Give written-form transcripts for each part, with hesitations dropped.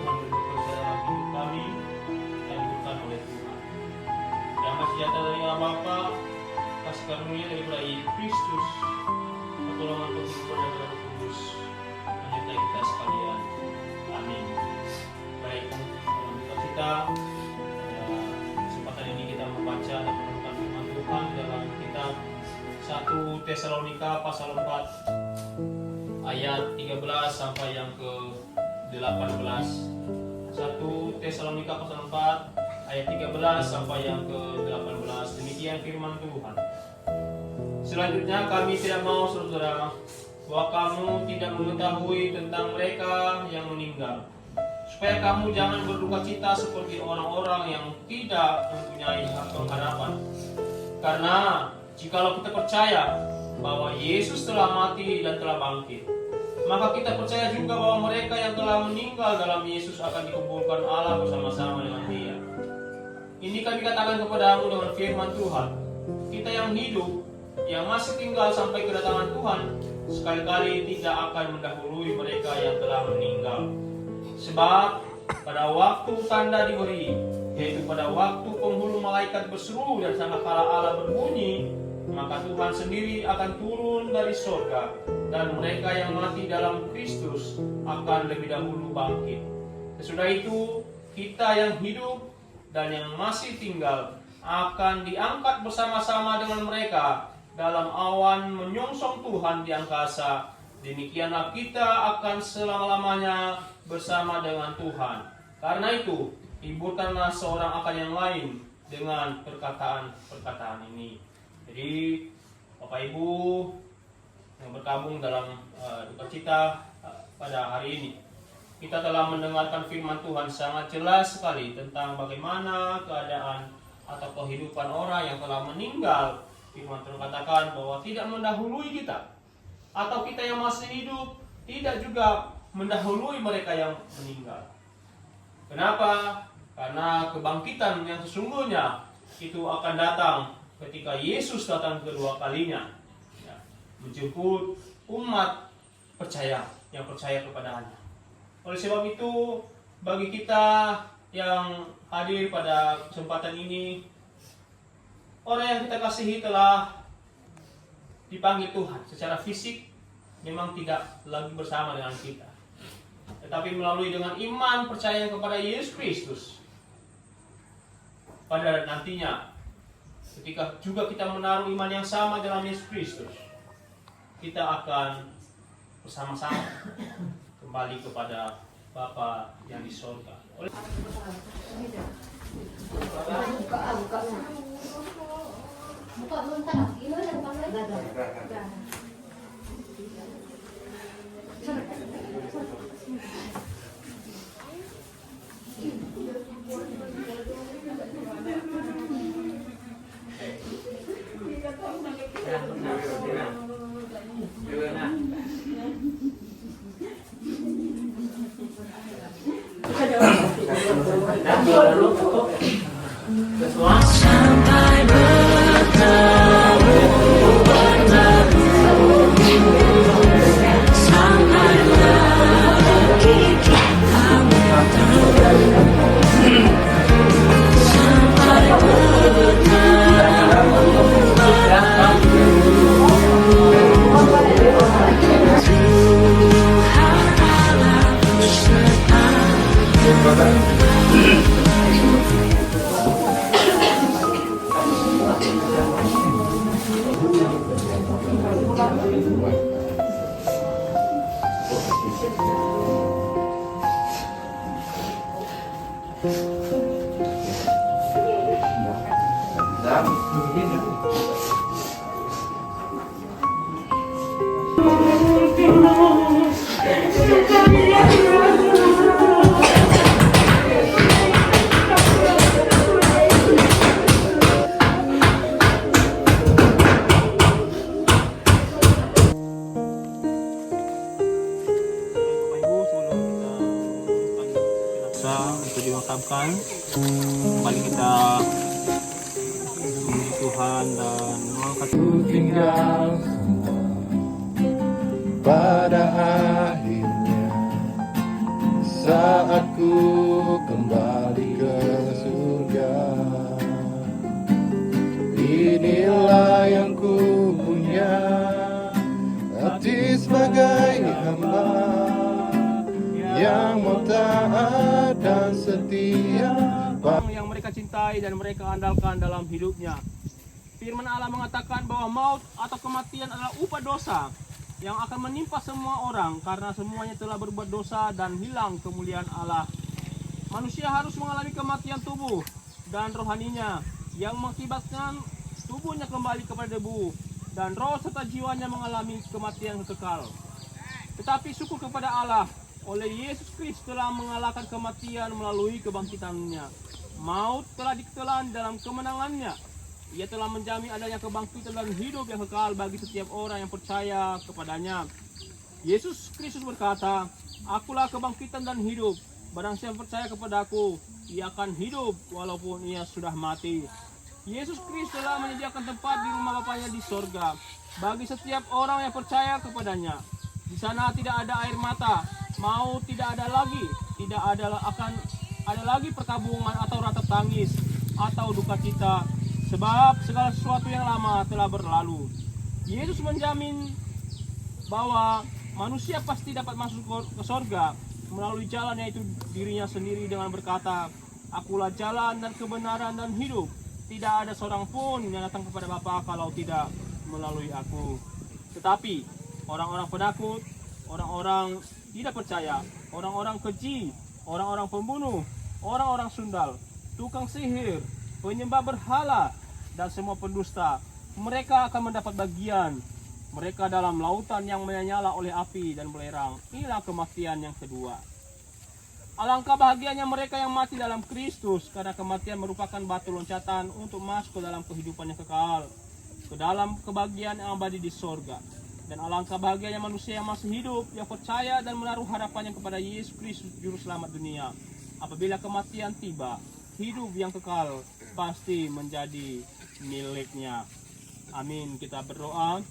firman bekerja dalam hidup kami yang diberikan oleh Tuhan. Damai sejahtera dari Allah Bapa, kasih karunia daripada Kristus, pertolongan penghidupan dari Roh Kudus menyertai kita sekalian. Amin. Baik, kita kesempatan ini kita membaca dan merenungkan firman Tuhan dalam kitab 1 Tesalonika pasal 4 ayat 13 sampai yang ke-18. 1 Tesalonika pasal 4 ayat 13 sampai yang ke-18. Demikian firman Tuhan. Selanjutnya kami tidak mau, saudara, bahwa kamu tidak mengetahui tentang mereka yang meninggal, supaya kamu jangan berduka cita seperti orang-orang yang tidak mempunyai pengharapan. Karena jikalau kita percaya bahwa Yesus telah mati dan telah bangkit, maka kita percaya juga bahwa mereka yang telah meninggal dalam Yesus akan dikumpulkan Allah bersama-sama dengan Dia. Ini kami katakan kepadamu dengan firman Tuhan. Kita yang hidup, yang masih tinggal sampai kedatangan Tuhan, sekali-kali tidak akan mendahului mereka yang telah meninggal. Sebab pada waktu tanda diberi, yaitu pada waktu penghulu malaikat berseru dan sangkakala Allah berbunyi, maka Tuhan sendiri akan turun dari surga, dan mereka yang mati dalam Kristus akan lebih dahulu bangkit. Sesudah itu, kita yang hidup dan yang masih tinggal akan diangkat bersama-sama dengan mereka dalam awan menyongsong Tuhan di angkasa. Demikianlah kita akan selama-lamanya bersama dengan Tuhan. Karena itu, hiburkanlah seorang akan yang lain dengan perkataan-perkataan ini. Jadi, Bapak Ibu yang bergabung dalam duka cita pada hari ini, kita telah mendengarkan firman Tuhan sangat jelas sekali tentang bagaimana keadaan atau kehidupan orang yang telah meninggal. Firman Tuhan katakan bahwa tidak mendahului kita, atau kita yang masih hidup tidak juga mendahului mereka yang meninggal. Kenapa? Karena kebangkitan yang sesungguhnya itu akan datang ketika Yesus datang kedua kalinya, menjemput umat yang percaya kepadanya. Oleh sebab itu, bagi kita yang hadir pada kesempatan ini, orang yang kita kasihi telah dipanggil Tuhan secara fisik, memang tidak lagi bersama dengan kita, tetapi melalui dengan iman percaya kepada Yesus Kristus, pada nantinya ketika juga kita menaruh iman yang sama dalam Yesus Kristus, kita akan bersama-sama kembali kepada Bapa yang di surga. Sampai bertemu sampai lagi kita bertemu, sampai bertemu Tuhan Allah beserta. Untuk dimakamkan, kembali kita memuji Tuhan dan mengangkat tinggal pada akhirnya saat aku kembali ke surga. Inilah yang ku punya, hati sebagai hamba yang mau taat dan setia. Yang mereka cintai dan mereka andalkan dalam hidupnya. Firman Allah mengatakan bahwa maut atau kematian adalah upah dosa yang akan menimpa semua orang karena semuanya telah berbuat dosa dan hilang kemuliaan Allah. Manusia harus mengalami kematian tubuh dan rohaninya yang mengakibatkan tubuhnya kembali kepada debu dan roh serta jiwanya mengalami kematian kekal. Tetapi syukur kepada Allah, oleh Yesus Kristus telah mengalahkan kematian melalui kebangkitannya. Maut telah ditelan dalam kemenangannya. Ia telah menjamin adanya kebangkitan dan hidup yang kekal bagi setiap orang yang percaya kepadanya. Yesus Kristus berkata, "Akulah kebangkitan dan hidup. Barang siapa percaya kepadaku, ia akan hidup walaupun ia sudah mati." Yesus Kristus telah menyediakan tempat di rumah Bapanya di sorga bagi setiap orang yang percaya kepadanya. Di sana tidak ada air mata, maut tidak ada lagi, tidak akan ada lagi perkabungan atau ratap tangis atau duka cita, sebab segala sesuatu yang lama telah berlalu. Yesus menjamin bahwa manusia pasti dapat masuk ke sorga melalui jalan, yaitu dirinya sendiri dengan berkata, "Akulah jalan dan kebenaran dan hidup. Tidak ada seorang pun yang datang kepada Bapa kalau tidak melalui aku." Tetapi orang-orang penakut, orang-orang tidak percaya, orang-orang keji, orang-orang pembunuh, orang-orang sundal, tukang sihir, penyembah berhala, dan semua pendusta, mereka akan mendapat bagian mereka dalam lautan yang menyala oleh api dan belerang. Inilah kematian yang kedua. Alangkah bahagianya mereka yang mati dalam Kristus, karena kematian merupakan batu loncatan untuk masuk ke dalam kehidupan yang kekal, ke dalam kebahagiaan yang abadi di sorga. Dan alangkah bahagianya manusia yang masih hidup, yang percaya dan menaruh harapannya kepada Yesus Kristus Juru Selamat dunia. Apabila kematian tiba, hidup yang kekal pasti menjadi miliknya. Amin. Kita berdoa.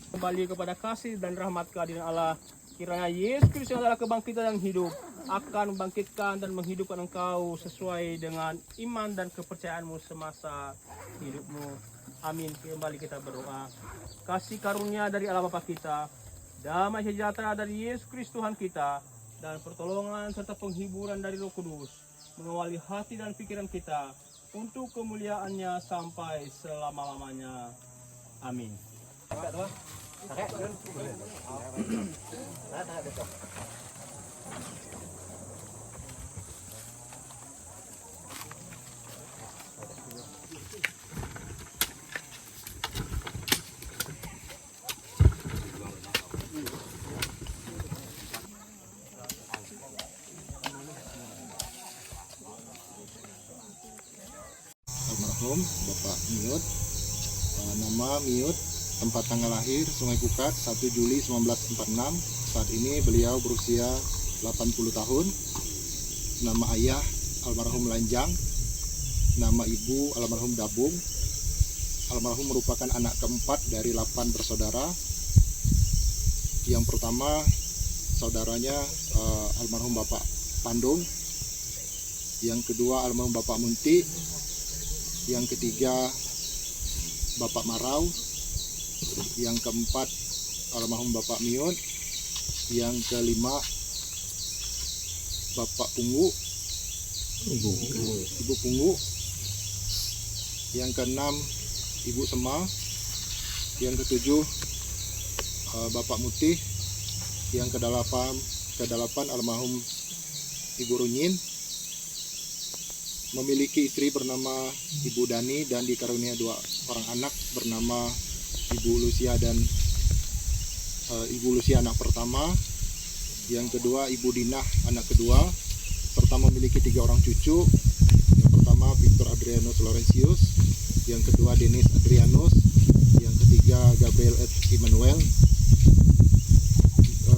Kembali kepada kasih dan rahmat kehadiran Allah. Kiranya Yesus Kristus yang adalah kebangkitan dan hidup akan membangkitkan dan menghidupkan engkau sesuai dengan iman dan kepercayaanmu semasa hidupmu. Amin. Kembali kita berdoa. Kasih karunia dari Allah Bapa kita, damai sejahtera dari Yesus Kristus Tuhan kita, dan pertolongan serta penghiburan dari Roh Kudus mengawali hati dan pikiran kita untuk kemuliaannya sampai selama-lamanya. Amin. Almarhum Bapak Miut, nama Miut, tempat tanggal lahir Sungai Kukat 1 Juli 1946. Saat ini beliau berusia 80 tahun. Nama ayah almarhum Lanjang, nama ibu almarhum Dabung. Almarhum merupakan anak keempat dari 8 bersaudara. Yang pertama saudaranya almarhum Bapak Pandung, yang kedua almarhum Bapak Munti, yang ketiga Bapak Marau, yang keempat almarhum Bapak Miut, yang kelima Bapak Punggu, Ibu Punggu, yang keenam Ibu Sema, yang ketujuh Bapak Mutih, yang kedelapan almarhum Ibu Runyin. Memiliki istri bernama Ibu Dani dan dikarunia 2 orang anak bernama Ibu Lucia dan Ibu Lucia anak pertama, yang kedua Ibu Dinah anak kedua, serta memiliki 3 orang cucu. Yang pertama Victor Adrianus Laurentius, yang kedua Denis Adrianus, yang ketiga Gabriel Immanuel.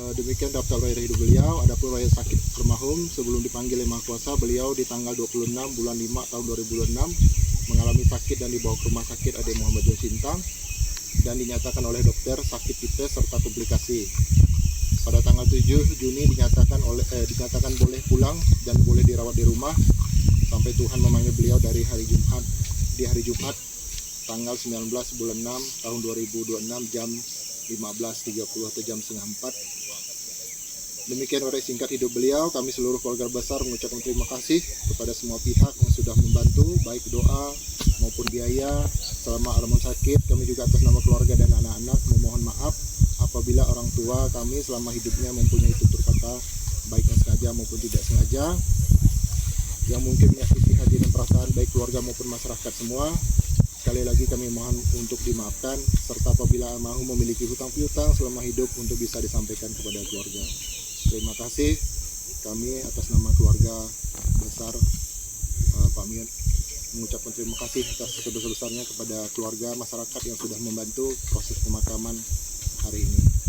Demikian daftar riwayat hidup beliau. Adapun riwayat sakit almarhum, sebelum dipanggil Yang Maha Kuasa, beliau di tanggal 26 bulan 5 tahun 2006 mengalami sakit dan dibawa ke rumah sakit AD Muhammad John Sintang dan dinyatakan oleh dokter sakit tipes serta komplikasi. pada tanggal 7 Juni dinyatakan boleh pulang dan boleh dirawat di rumah sampai Tuhan memanggil beliau di hari Jumat tanggal 19 bulan 6 tahun 2026 jam 15.30 atau jam setengah 4. Demikian uraian singkat hidup beliau. Kami seluruh keluarga besar mengucapkan terima kasih kepada semua pihak yang sudah membantu, baik doa maupun biaya selama Arman sakit. Kami juga atas nama keluarga dan anak-anak memohon maaf apabila orang tua kami selama hidupnya mempunyai tutur kata baik yang sengaja maupun tidak sengaja yang mungkin menyakiti hati dan perasaan baik keluarga maupun masyarakat semua. Sekali lagi kami mohon untuk dimaafkan, serta apabila almarhum memiliki hutang piutang selama hidup untuk bisa disampaikan kepada keluarga. Terima kasih. Kami atas nama keluarga besar Pak Mion mengucapkan terima kasih atas sebesar-besarnya kepada keluarga masyarakat yang sudah membantu proses pemakaman hari ini.